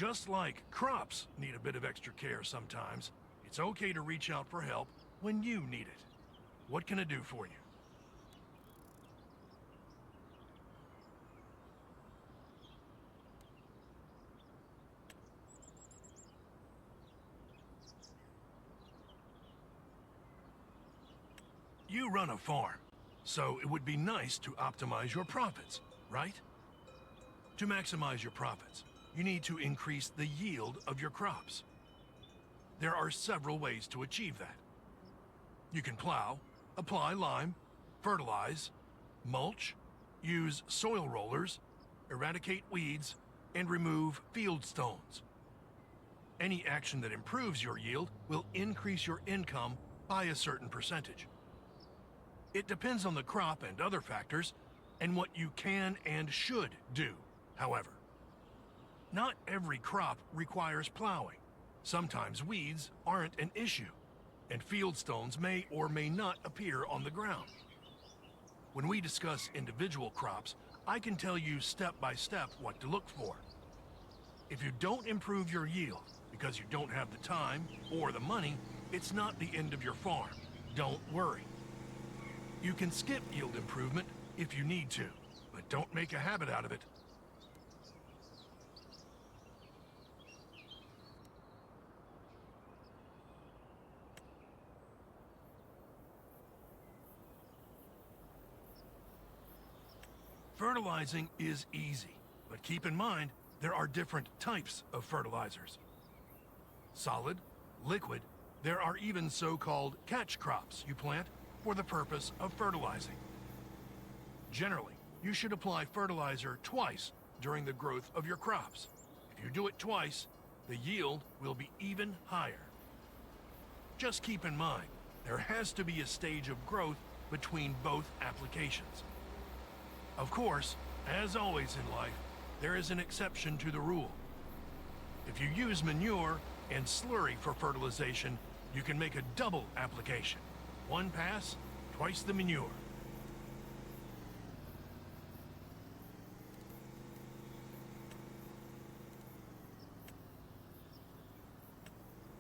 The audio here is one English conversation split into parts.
Just like crops need a bit of extra care sometimes, it's okay to reach out for help when you need it. What can I do for you? You run a farm, so it would be nice to optimize your profits, right? To maximize your profits, you need to increase the yield of your crops. There are several ways to achieve that. You can plow, apply lime, fertilize, mulch, use soil rollers, eradicate weeds, and remove field stones. Any action that improves your yield will increase your income by a certain percentage. It depends on the crop and other factors, and what you can and should do, however. Not every crop requires plowing. Sometimes weeds aren't an issue, and field stones may or may not appear on the ground. When we discuss individual crops, I can tell you step by step what to look for. If you don't improve your yield because you don't have the time or the money, it's not the end of your farm. Don't worry. You can skip yield improvement if you need to, but don't make a habit out of it. Fertilizing is easy, but keep in mind there are different types of fertilizers. Solid, liquid, there are even so-called catch crops you plant for the purpose of fertilizing. Generally, you should apply fertilizer twice during the growth of your crops. If you do it twice, the yield will be even higher. Just keep in mind, there has to be a stage of growth between both applications. Of course, as always in life, there is an exception to the rule. If you use manure and slurry for fertilization, you can make a double application. One pass, twice the manure.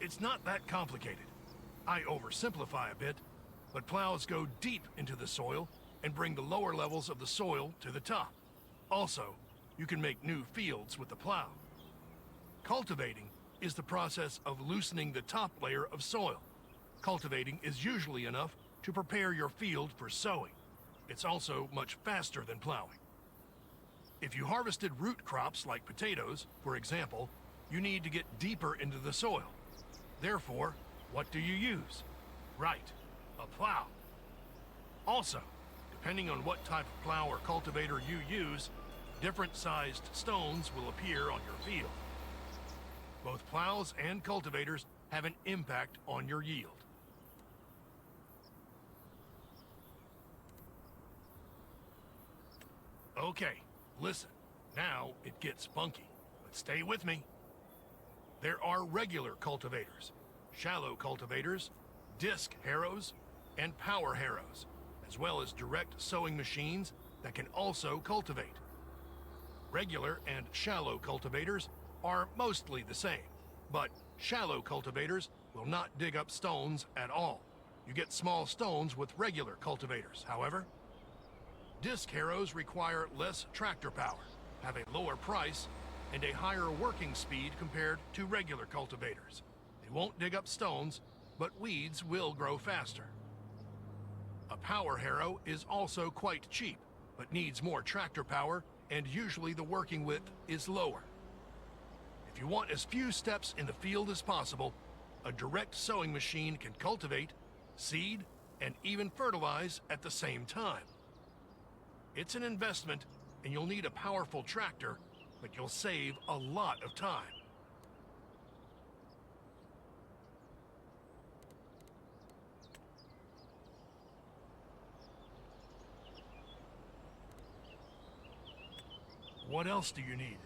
It's not that complicated. I oversimplify a bit, but plows go deep into the soil and bring the lower levels of the soil to the top. Also, you can make new fields with the plow. Cultivating is the process of loosening the top layer of soil. Cultivating is usually enough to prepare your field for sowing. It's also much faster than plowing. If you harvested root crops like potatoes, for example, you need to get deeper into the soil. Therefore, what do you use? Right, a plow. Also, depending on what type of plow or cultivator you use, different sized stones will appear on your field. Both plows and cultivators have an impact on your yield. Okay, listen, now it gets funky, but stay with me. There are regular cultivators, shallow cultivators, disc harrows, and power harrows, as well as direct sowing machines that can also cultivate. Regular and shallow cultivators are mostly the same, but shallow cultivators will not dig up stones at all. You get small stones with regular cultivators, however. Disc harrows require less tractor power, have a lower price, and a higher working speed compared to regular cultivators. They won't dig up stones, but weeds will grow faster. A power harrow is also quite cheap, but needs more tractor power, and usually the working width is lower. If you want as few steps in the field as possible, a direct sowing machine can cultivate, seed, and even fertilize at the same time. It's an investment, and you'll need a powerful tractor, but you'll save a lot of time. What else do you need?